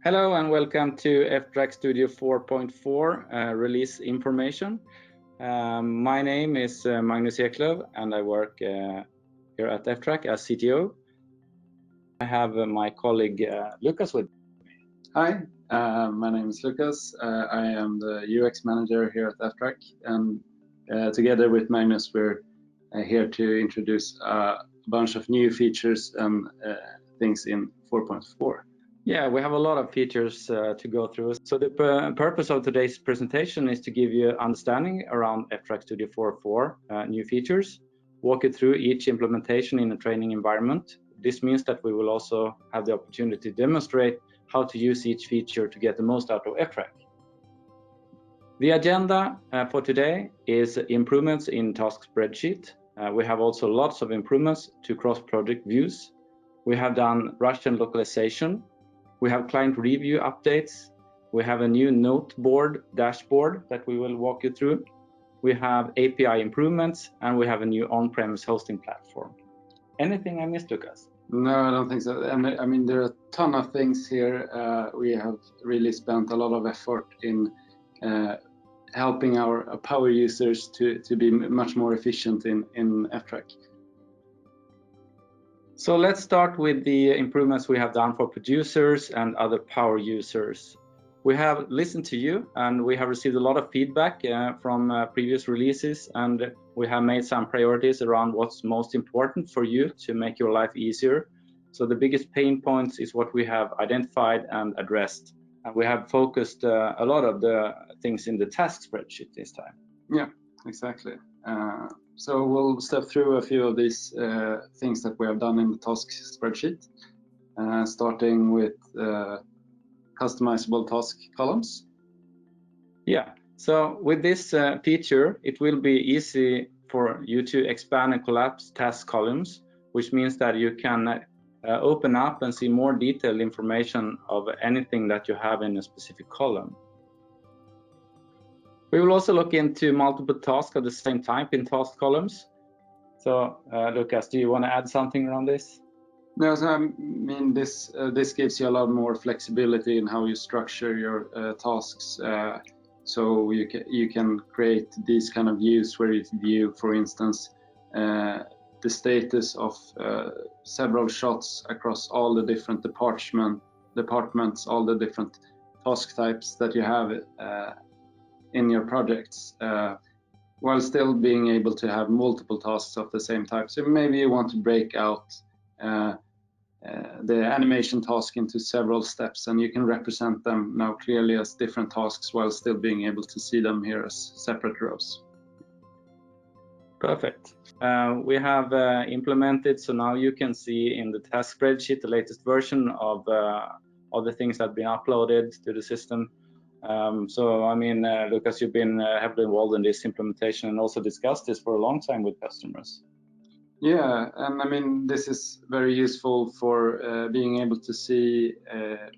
Hello and welcome to ftrack Studio 4.4 release information. My name is Magnus Eklöf and I work here at ftrack as CTO. I have my colleague Lucas with me. Hi, my name is Lucas. I am the UX manager here at ftrack, and together with Magnus we're here to introduce a bunch of new features and things in 4.4. Yeah, we have a lot of features to go through. So the purpose of today's presentation is to give you understanding around ftrack Studio 4.4 new features, walk you through each implementation in a training environment. This means that we will also have the opportunity to demonstrate how to use each feature to get the most out of ftrack. The agenda for today is improvements in task spreadsheet. We have also lots of improvements to cross-project views. We have done Russian localization. We have client review updates. We have a new note board dashboard that we will walk you through. We have API improvements, and we have a new on-premise hosting platform. Anything I missed, Lucas? No, I don't think so. And I mean, there are a ton of things here. We have really spent a lot of effort in helping our power users to be much more efficient in ftrack. So let's start with the improvements we have done for producers and other power users. We have listened to you and we have received a lot of feedback from previous releases, and we have made some priorities around what's most important for you to make your life easier. So the biggest pain points is what we have identified and addressed. And we have focused a lot of the things in the task spreadsheet this time. Yeah, exactly. So we'll step through a few of these things that we have done in the task spreadsheet, starting with customizable task columns. Yeah, so with this feature, it will be easy for you to expand and collapse task columns, which means that you can open up and see more detailed information of anything that you have in a specific column. We will also look into multiple tasks at the same time in task columns. So, Lucas, do you want to add something around this? No, so I mean this gives you a lot more flexibility in how you structure your tasks. So you can create these kind of views where you view, for instance, the status of several shots across all the different departments, all the different task types that you have in your projects, while still being able to have multiple tasks of the same type. So maybe you want to break out the animation task into several steps, and you can represent them now clearly as different tasks while still being able to see them here as separate rows. Perfect. We have implemented, so now you can see in the task spreadsheet the latest version of the things that have been uploaded to the system. So, I mean, Lucas, you've been heavily involved in this implementation and also discussed this for a long time with customers. Yeah, and I mean, this is very useful for being able to see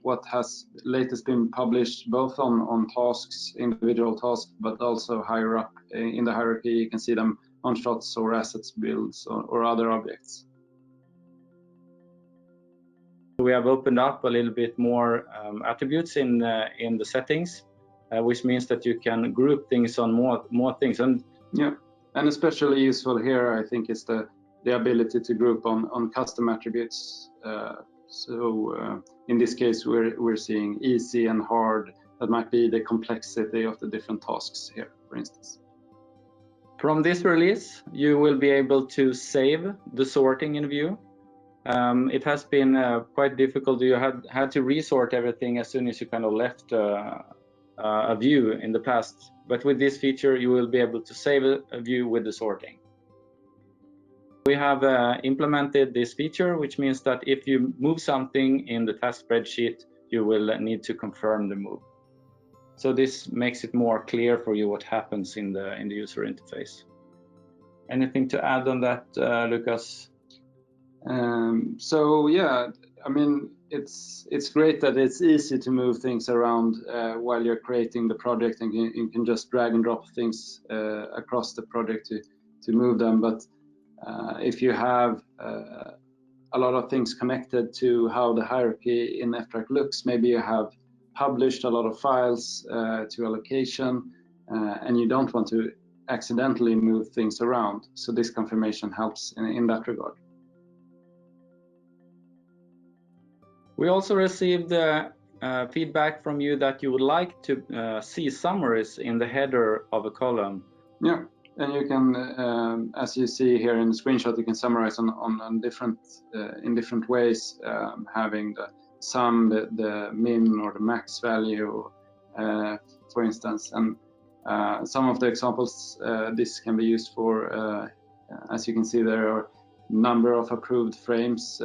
what has latest been published, both on tasks, individual tasks, but also higher up in the hierarchy. You can see them on shots or assets, builds, or other objects. We have opened up a little bit more attributes in the settings, which means that you can group things on more things. And yeah, and especially useful here, I think, is the ability to group on custom attributes. So in this case, we're seeing easy and hard. That might be the complexity of the different tasks here, for instance. From this release, you will be able to save the sorting in view. It has been quite difficult. You had to resort everything as soon as you kind of left a view in the past. But with this feature, you will be able to save a view with the sorting. We have implemented this feature, which means that if you move something in the task spreadsheet, you will need to confirm the move. So this makes it more clear for you what happens in the user interface. Anything to add on that, Lucas? So yeah, I mean, it's great that it's easy to move things around while you're creating the project, and you can just drag and drop things across the project to move them. But if you have a lot of things connected to how the hierarchy in ftrack looks. Maybe you have published a lot of files to a location, and you don't want to accidentally move things around. So this confirmation helps in that regard. We also received feedback from you that you would like to see summaries in the header of a column. Yeah, and you can, as you see here in the screenshot, you can summarize on different in different ways, having the sum, the min or the max value, for instance. And some of the examples this can be used for, as you can see, there are number of approved frames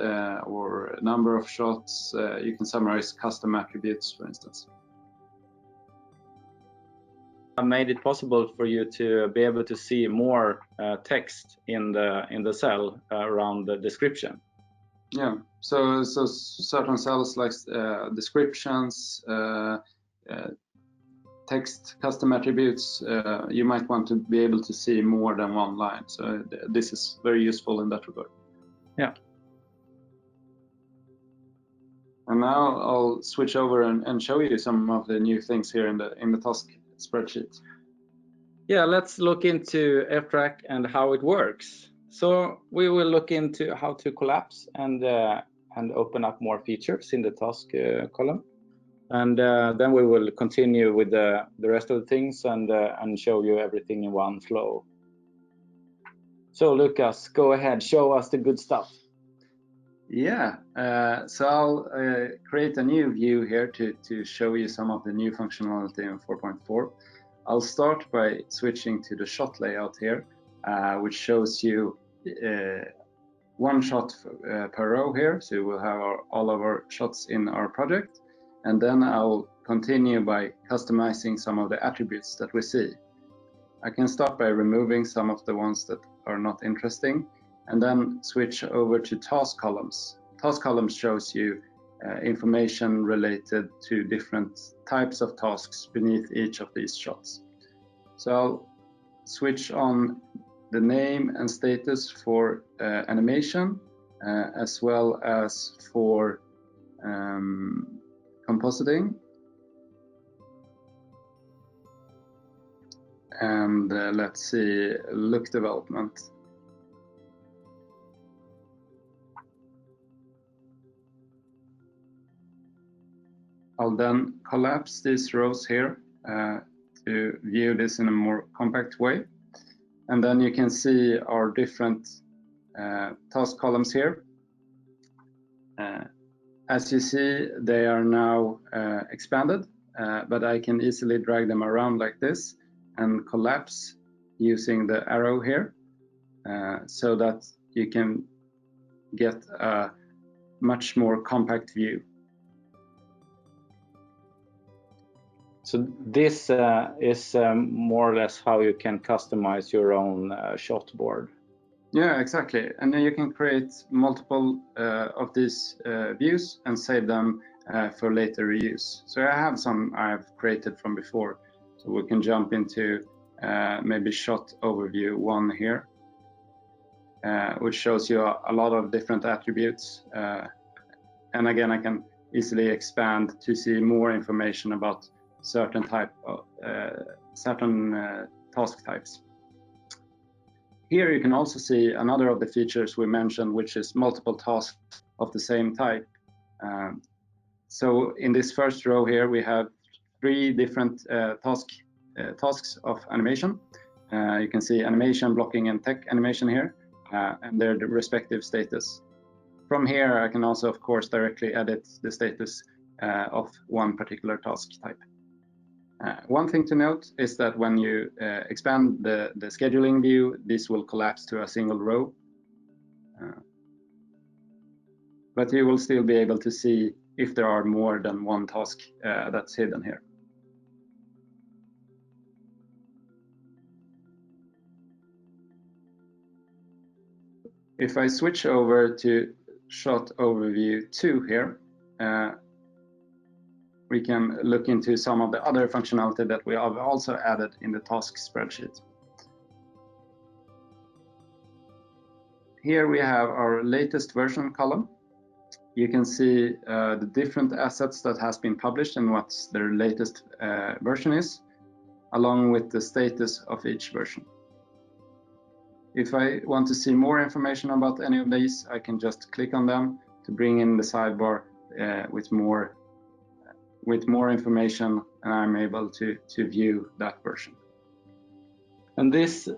or number of shots. You can summarize custom attributes, for instance. I made it possible for you to be able to see more text in the cell around the description. Yeah, so certain cells like descriptions, text, custom attributes, you might want to be able to see more than one line. So this is very useful in that regard. Yeah. And now I'll switch over and show you some of the new things here in the task spreadsheet. Yeah, let's look into ftrack and how it works. So we will look into how to collapse and open up more features in the task column. And then we will continue with the rest of the things and show you everything in one flow. So Lucas, go ahead, show us the good stuff. Yeah, so I'll create a new view here to show you some of the new functionality in 4.4. I'll start by switching to the shot layout here, which shows you one shot per row here. So we'll have all of our shots in our project. And then I'll continue by customizing some of the attributes that we see. I can start by removing some of the ones that are not interesting, and then switch over to task columns. Task columns shows you information related to different types of tasks beneath each of these shots. So I'll switch on the name and status for animation, as well as for compositing, and let's see, look development. I'll then collapse these rows here to view this in a more compact way, and then you can see our different task columns here. As you see, they are now expanded, but I can easily drag them around like this and collapse using the arrow here, so that you can get a much more compact view. So this is more or less how you can customize your own shot board. Yeah, exactly. And then you can create multiple of these views and save them for later reuse. So I have some I've created from before. So we can jump into maybe shot overview 1 here, which shows you a lot of different attributes. And again, I can easily expand to see more information about certain type of task types. Here you can also see another of the features we mentioned, which is multiple tasks of the same type. So in this first row here, we have 3 different tasks of animation. You can see animation, blocking, and tech animation here, and their respective status. From here, I can also, of course, directly edit the status of one particular task type. One thing to note is that when you expand the scheduling view, this will collapse to a single row. But you will still be able to see if there are more than one task that's hidden here. If I switch over to shot overview 2 here, we can look into some of the other functionality that we have also added in the task spreadsheet. here we have our latest version column. You can see the different assets that has been published and what their latest version is, along with the status of each version. If I want to see more information about any of these, I can just click on them to bring in the sidebar with more information, and I'm able to view that version. And this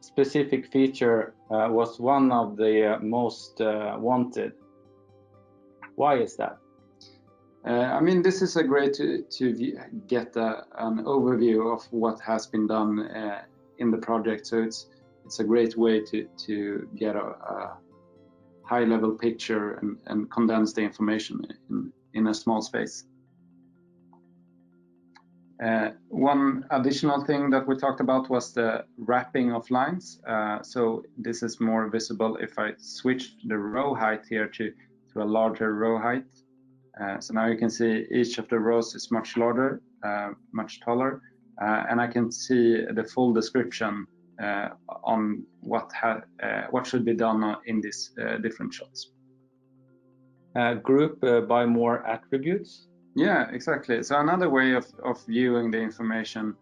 specific feature was one of the most wanted. Why is that? I mean, this is a great to get an overview of what has been done in the project. So it's a great way to get a high-level picture and condense the information in a small space. One additional thing that we talked about was the wrapping of lines. So this is more visible if I switch the row height here to a larger row height. So now you can see each of the rows is much larger, much taller, and I can see the full description on what should be done in these different shots. Group by more attributes? Yeah, exactly. So another way of viewing the information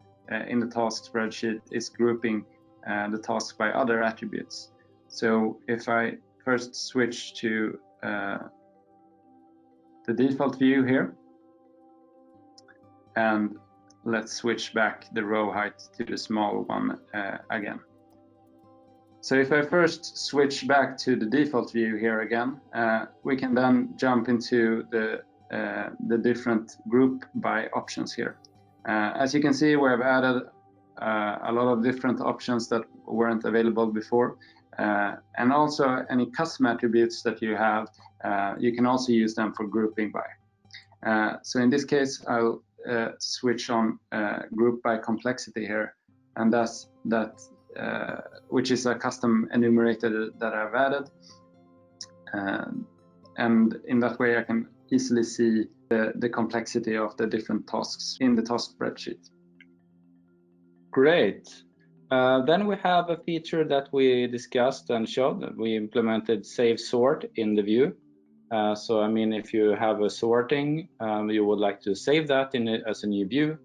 in the task spreadsheet is grouping the tasks by other attributes. So if I first switch to the default view here, and let's switch back the row height to the small one again. So if I first switch back to the default view here again, we can then jump into the different group by options here. As you can see, we have added a lot of different options that weren't available before, and also any custom attributes that you have, you can also use them for grouping by. So in this case, I'll switch on group by complexity here, and that's which is a custom enumerator that I've added, and in that way I can easily see the complexity of the different tasks in the task spreadsheet. Great. Then we have a feature that we discussed and showed that we implemented save sort in the view. So I mean, if you have a sorting, you would like to save that as a new view,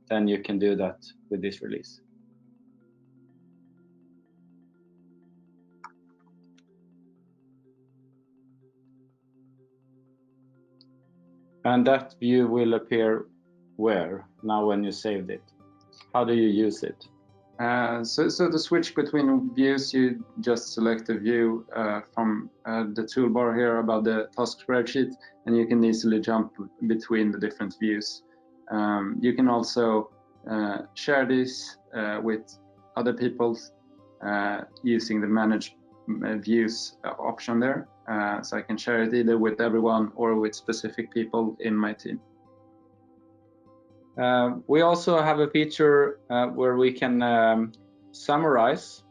then you can do that with this release. And that view will appear where now when you saved it? How do you use it? So to switch between views, you just select a view from the toolbar here above the task spreadsheet, and you can easily jump between the different views. You can also share this with other people using the manage views option there. So I can share it either with everyone or with specific people in my team. We also have a feature where we can summarize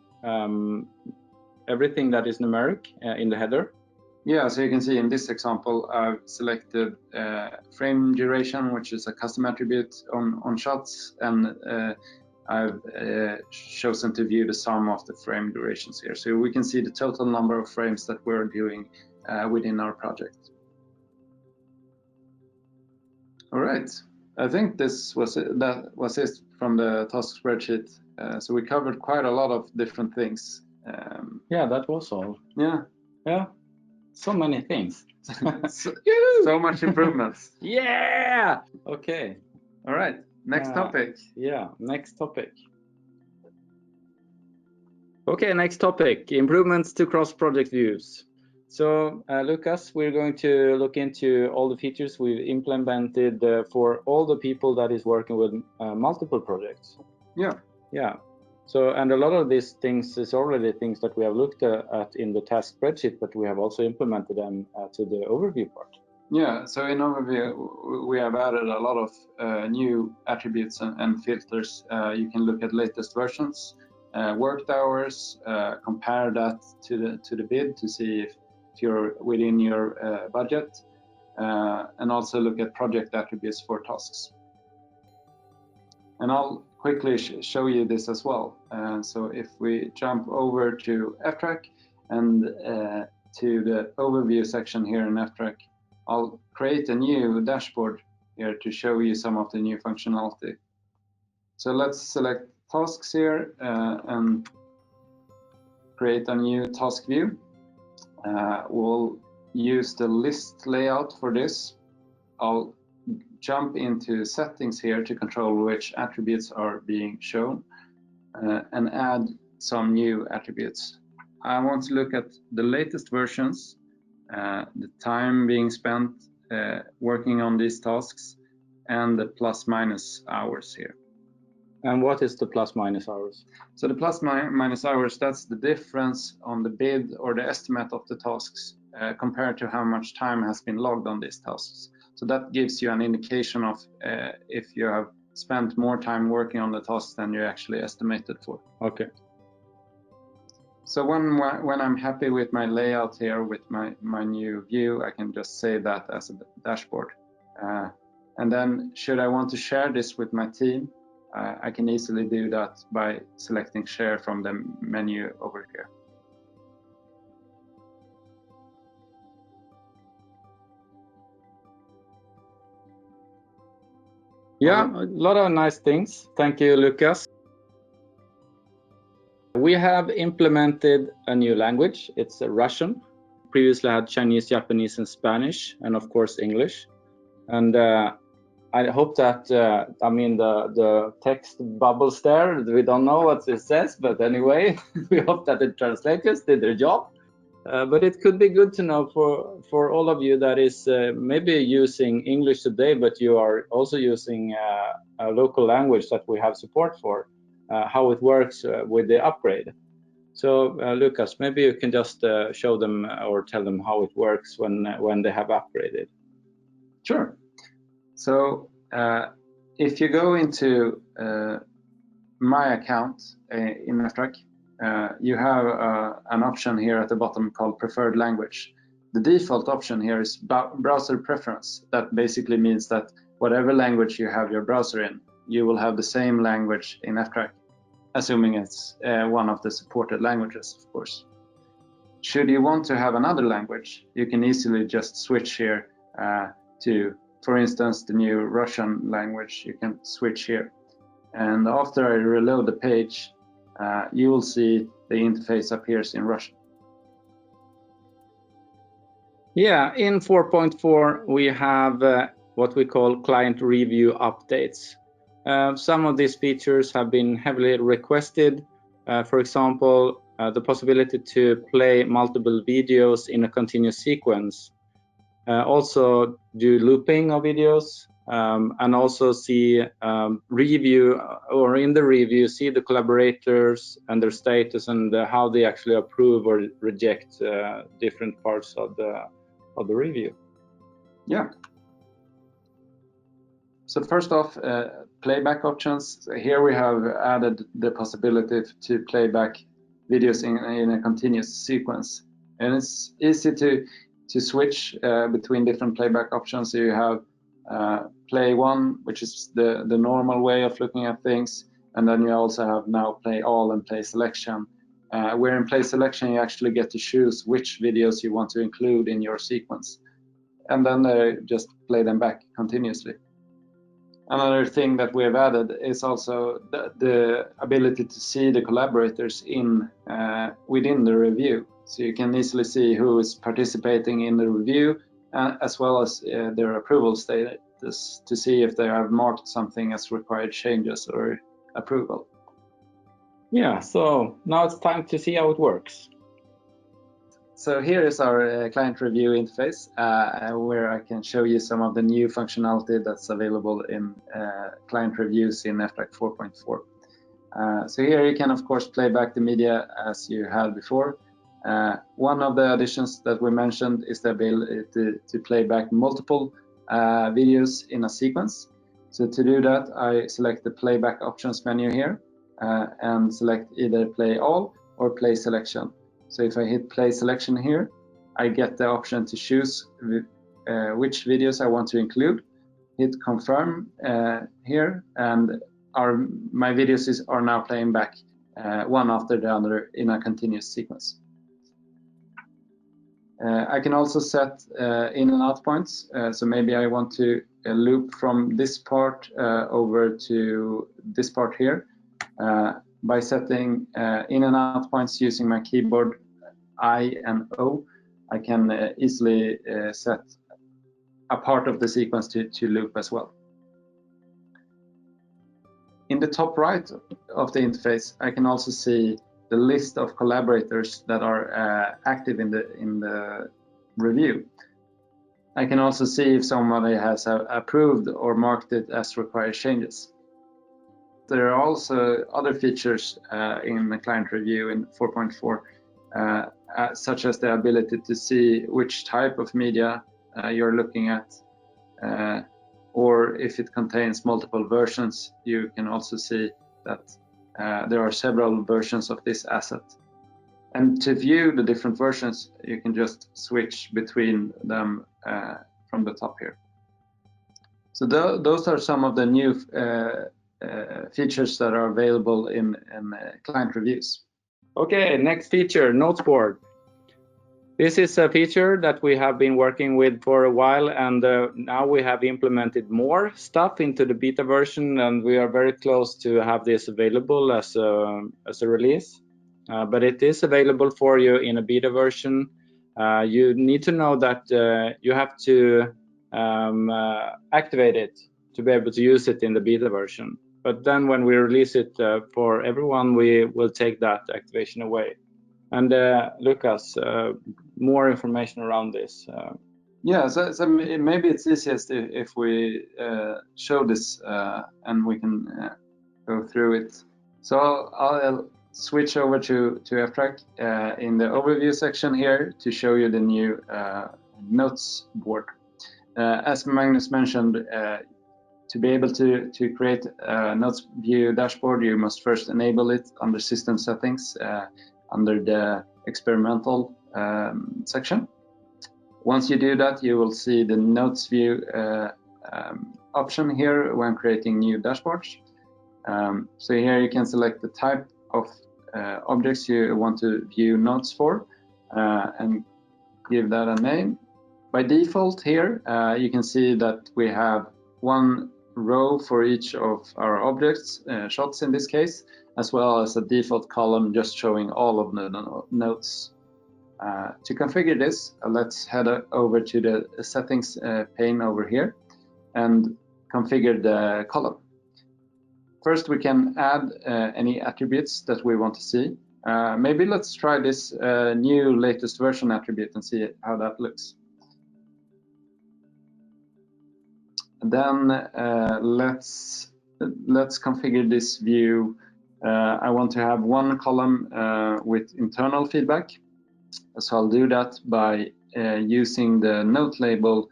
everything that is numeric in the header. Yeah, so you can see in this example, I've selected frame duration, which is a custom attribute on shots, and I've chosen to view the sum of the frame durations here. So we can see the total number of frames that we're doing within our project. All right. I think this was it. That was it from the task spreadsheet. So we covered quite a lot of different things. Yeah, that was all. Yeah. Yeah. So many things. so much improvements. Yeah. Okay. All right. Next topic. Yeah. Next topic. Okay. Next topic: improvements to cross-project views. So, Lucas, we're going to look into all the features we've implemented for all the people that is working with multiple projects. Yeah. Yeah. So, and a lot of these things is already things that we have looked at in the task spreadsheet, but we have also implemented them to the overview part. Yeah. So in overview, we have added a lot of new attributes and filters. You can look at latest versions, worked hours, compare that to the bid to see if you're within your budget, and also look at project attributes for tasks. And I'll quickly show you this as well. So if we jump over to ftrack, And to the overview section here in ftrack, I'll create a new dashboard here to show you some of the new functionality. So let's select tasks here and create a new task view. We'll use the list layout for this. I'll jump into settings here to control which attributes are being shown and add some new attributes. I want to look at the latest versions, the time being spent working on these tasks, and the plus-minus hours here. And what is the plus-minus hours? So the plus-minus hours, that's the difference on the bid or the estimate of the tasks compared to how much time has been logged on these tasks. So that gives you an indication of if you have spent more time working on the tasks than you actually estimated for. Okay. So when I'm happy with my layout here with my new view, I can just save that as a dashboard. And then should I want to share this with my team, I can easily do that by selecting share from the menu over here. Yeah, a lot of nice things. Thank you, Lucas. We have implemented a new language. It's Russian. Previously had Chinese, Japanese, and Spanish, and of course English. And I hope that, I mean, the text bubbles there. We don't know what it says, but anyway, we hope that the translators did their job. But it could be good to know for all of you that is maybe using English today, but you are also using a local language that we have support for, how it works with the upgrade. So Lucas, maybe you can just show them or tell them how it works when they have upgraded. Sure. So if you go into my account in ftrack, you have an option here at the bottom called preferred language. The default option here is browser preference. That basically means that whatever language you have your browser in, you will have the same language in ftrack, assuming it's one of the supported languages, of course. Should you want to have another language, you can easily just switch here to, for instance, the new Russian language. You can switch here. And after I reload the page, you will see the interface appears in Russian. Yeah, in 4.4 we have what we call client review updates. Some of these features have been heavily requested. For example, the possibility to play multiple videos in a continuous sequence. Also do looping of videos, and also see review, or in the review see the collaborators and their status and how they actually approve or reject different parts of the review. Yeah. So first off, playback options. Here we have added the possibility to play back videos in a continuous sequence, and it's easy to switch between different playback options. So you have play one, which is the normal way of looking at things, and then you also have now play all and play selection, where in play selection you actually get to choose which videos you want to include in your sequence, and then just play them back continuously. Another thing that we have added is also the ability to see the collaborators within the review. So you can easily see who is participating in the review, as well as their approval status, to see if they have marked something as required changes or approval. Yeah, so now it's time to see how it works. So here is our client review interface, where I can show you some of the new functionality that's available in client reviews in ftrack 4.4. So here you can of course play back the media as you had before. One of the additions that we mentioned is the ability to play back multiple videos in a sequence. So to do that, I select the playback options menu here and select either play all or play selection. So if I hit play selection here, I get the option to choose which videos I want to include. Hit confirm here, and my videos are now playing back one after the other in a continuous sequence. I can also set in and out points. So maybe I want to loop from this part over to this part here. By setting in and out points using my keyboard I and O, I can easily set a part of the sequence to loop as well. In the top right of the interface, I can also see the list of collaborators that are active in the review. I can also see if somebody has approved or marked it as required changes. There are also other features in the client review in 4.4, such as the ability to see which type of media you're looking at, or if it contains multiple versions, you can also see that there are several versions of this asset. And to view the different versions, you can just switch between them from the top here. So those are some of the new features that are available in client reviews. Okay, next feature, Notes board. This is a feature that we have been working with for a while, and now we have implemented more stuff into the beta version, and we are very close to have this available as a release. But it is available for you in a beta version. You need to know that you have to activate it to be able to use it in the beta version. But then when we release it for everyone, we will take that activation away. And Lucas, more information around this. Yeah, so maybe it's easiest if we show this and we can go through it. So I'll switch over to ftrack in the overview section here to show you the new notes board. As Magnus mentioned, to be able to create a notes view dashboard, you must first enable it under system settings under the experimental section. Once you do that, you will see the notes view option here when creating new dashboards. So here you can select the type of objects you want to view notes for and give that a name. By default here, you can see that we have one row for each of our objects, shots in this case, as well as a default column just showing all of the notes. To configure this, let's head over to the settings pane over here and configure the column. First, we can add any attributes that we want to see. Maybe let's try this new latest version attribute and see how that looks. And then let's configure this view. I want to have one column with internal feedback. So I'll do that by using the note label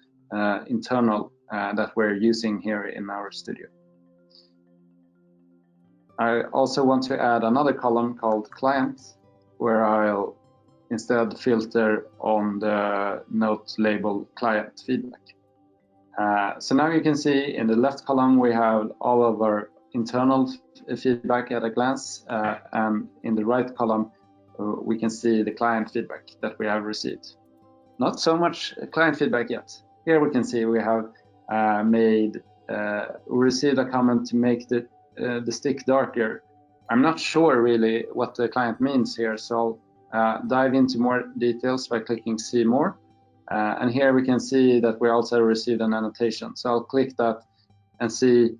internal that we're using here in our studio. I also want to add another column called client, where I'll instead filter on the note label client feedback. So now you can see in the left column we have all of our internal feedback at a glance, and in the right column we can see the client feedback that we have received. Not so much client feedback yet. Here we can see we have received a comment to make the stick darker. I'm not sure really what the client means here, so I'll dive into more details by clicking see more. And here we can see that we also received an annotation. So I'll click that and see,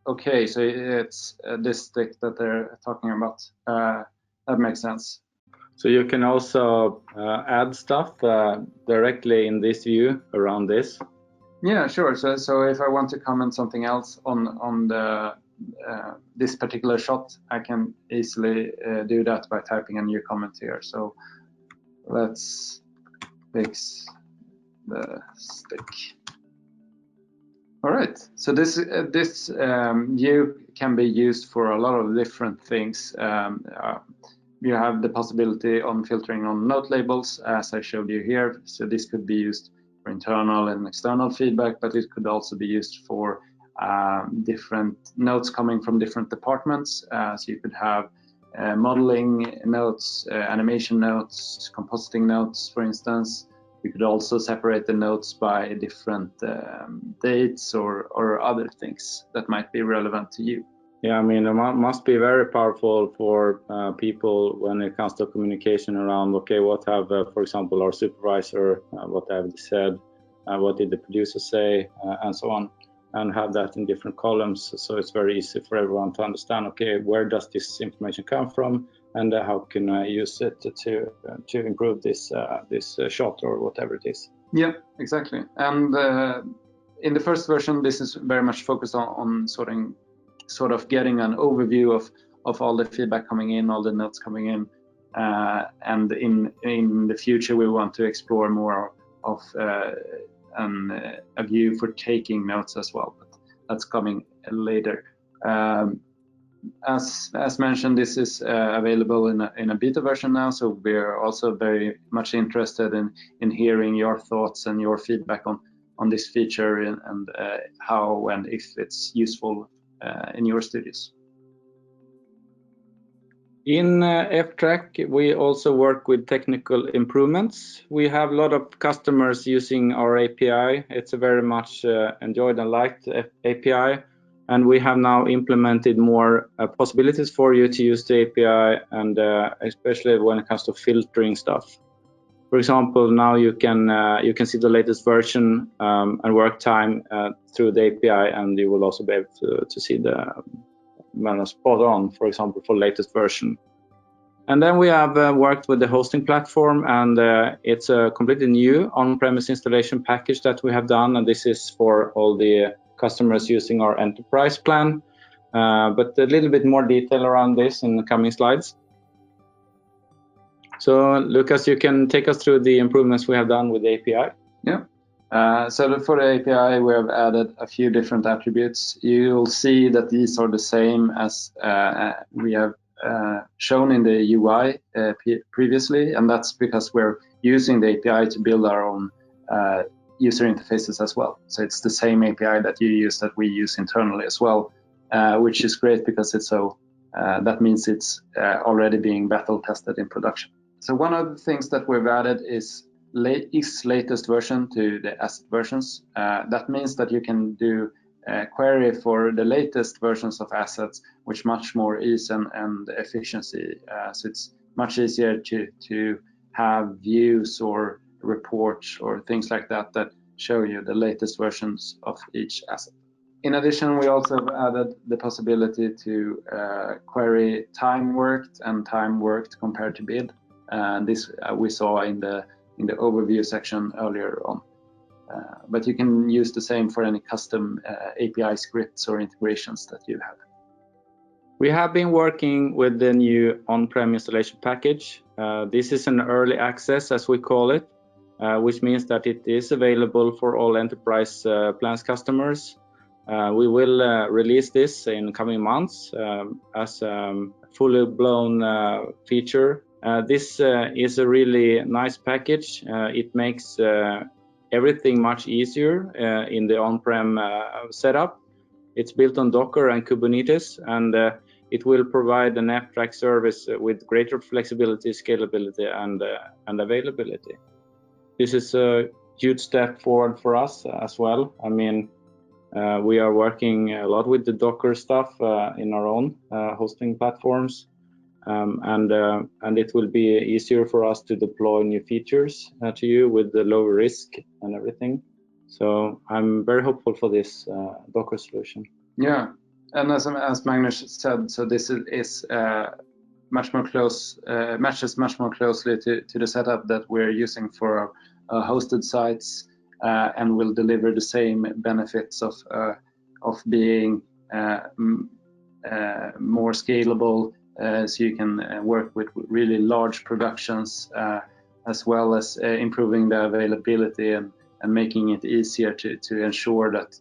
okay, so it's this stick that they're talking about. That makes sense. So you can also add stuff directly in this view around this. Yeah, sure. So if I want to comment something else on the this particular shot, I can easily do that by typing a new comment here. So let's fix the stick. All right. So this view can be used for a lot of different things. You have the possibility on filtering on note labels, as I showed you here. So this could be used for internal and external feedback, but it could also be used for different notes coming from different departments. So you could have modeling notes, animation notes, compositing notes, for instance. You could also separate the notes by different dates or other things that might be relevant to you. Yeah, I mean, it must be very powerful for people when it comes to communication around, okay, what have, for example, our supervisor, what have they said, what did the producer say, and so on, and have that in different columns. So it's very easy for everyone to understand, okay, where does this information come from, and how can I use it to improve this shot or whatever it is. Yeah, exactly. And in the first version, this is very much focused on sort of getting an overview of all the feedback coming in, all the notes coming in, and in the future we want to explore more of a view for taking notes as well, but that's coming later. As mentioned, this is available in a beta version now, so we're also very much interested in hearing your thoughts and your feedback on this feature and how and if it's useful in your studios. In ftrack, we also work with technical improvements. We have a lot of customers using our API. It's a very much enjoyed and liked API, and we have now implemented more possibilities for you to use the API, and especially when it comes to filtering stuff. For example, now you can see the latest version and work time through the API, and you will also be able to see the spot on, for example, for latest version. And then we have worked with the hosting platform, and it's a completely new on-premise installation package that we have done, and this is for all the customers using our enterprise plan, but a little bit more detail around this in the coming slides. So Lucas, you can take us through the improvements we have done with the API. Yeah. So for the API, we have added a few different attributes. You'll see that these are the same as we have shown in the UI previously, and that's because we're using the API to build our own user interfaces as well. So it's the same API that you use that we use internally as well, which is great because it's so that means it's already being battle tested in production. So one of the things that we've added is latest version to the asset versions. That means that you can do query for the latest versions of assets with much more ease and efficiency. So it's much easier to have views or reports or things like that show you the latest versions of each asset. In addition, we also have added the possibility to query time worked and time worked compared to bid. This we saw in the overview section earlier on. But you can use the same for any custom API scripts or integrations that you have. We have been working with the new on-prem installation package. This is an early access, as we call it, which means that it is available for all enterprise plans customers. We will release this in coming months as a fully blown feature. This is a really nice package. It makes everything much easier in the on-prem setup. It's built on Docker and Kubernetes, and it will provide an ftrack service with greater flexibility, scalability, and availability. This is a huge step forward for us as well. I mean, we are working a lot with the Docker stuff in our own hosting platforms, and it will be easier for us to deploy new features to you with the lower risk and everything. So I'm very hopeful for this Docker solution. Yeah, and as Magnus said, so this is much more matches much more closely to the setup that we're using for our hosted sites, and will deliver the same benefits of being more scalable, so you can work with really large productions, as well as improving the availability and making it easier to ensure that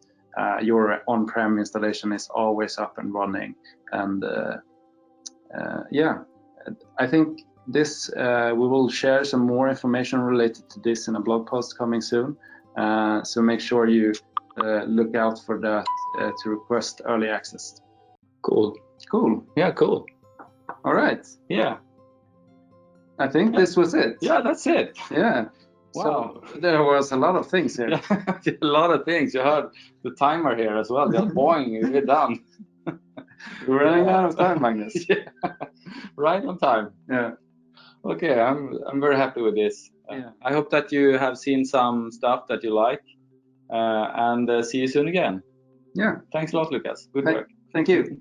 your on-prem installation is always up and running. And yeah, I think this we will share some more information related to this in a blog post coming soon. So make sure you look out for that to request early access. Cool. Cool. Yeah, cool. All right. Yeah. I think this was it. Yeah, that's it. Yeah. Wow. So there was a lot of things here. Yeah, a lot of things. You heard the timer here as well. Just boing, we're done. We're running out of time, Magnus. Yeah. Right on time. Yeah. Okay, I'm very happy with this. Yeah. I hope that you have seen some stuff that you like, and see you soon again. Yeah. Thanks a lot, Lucas. Good work. Thank you.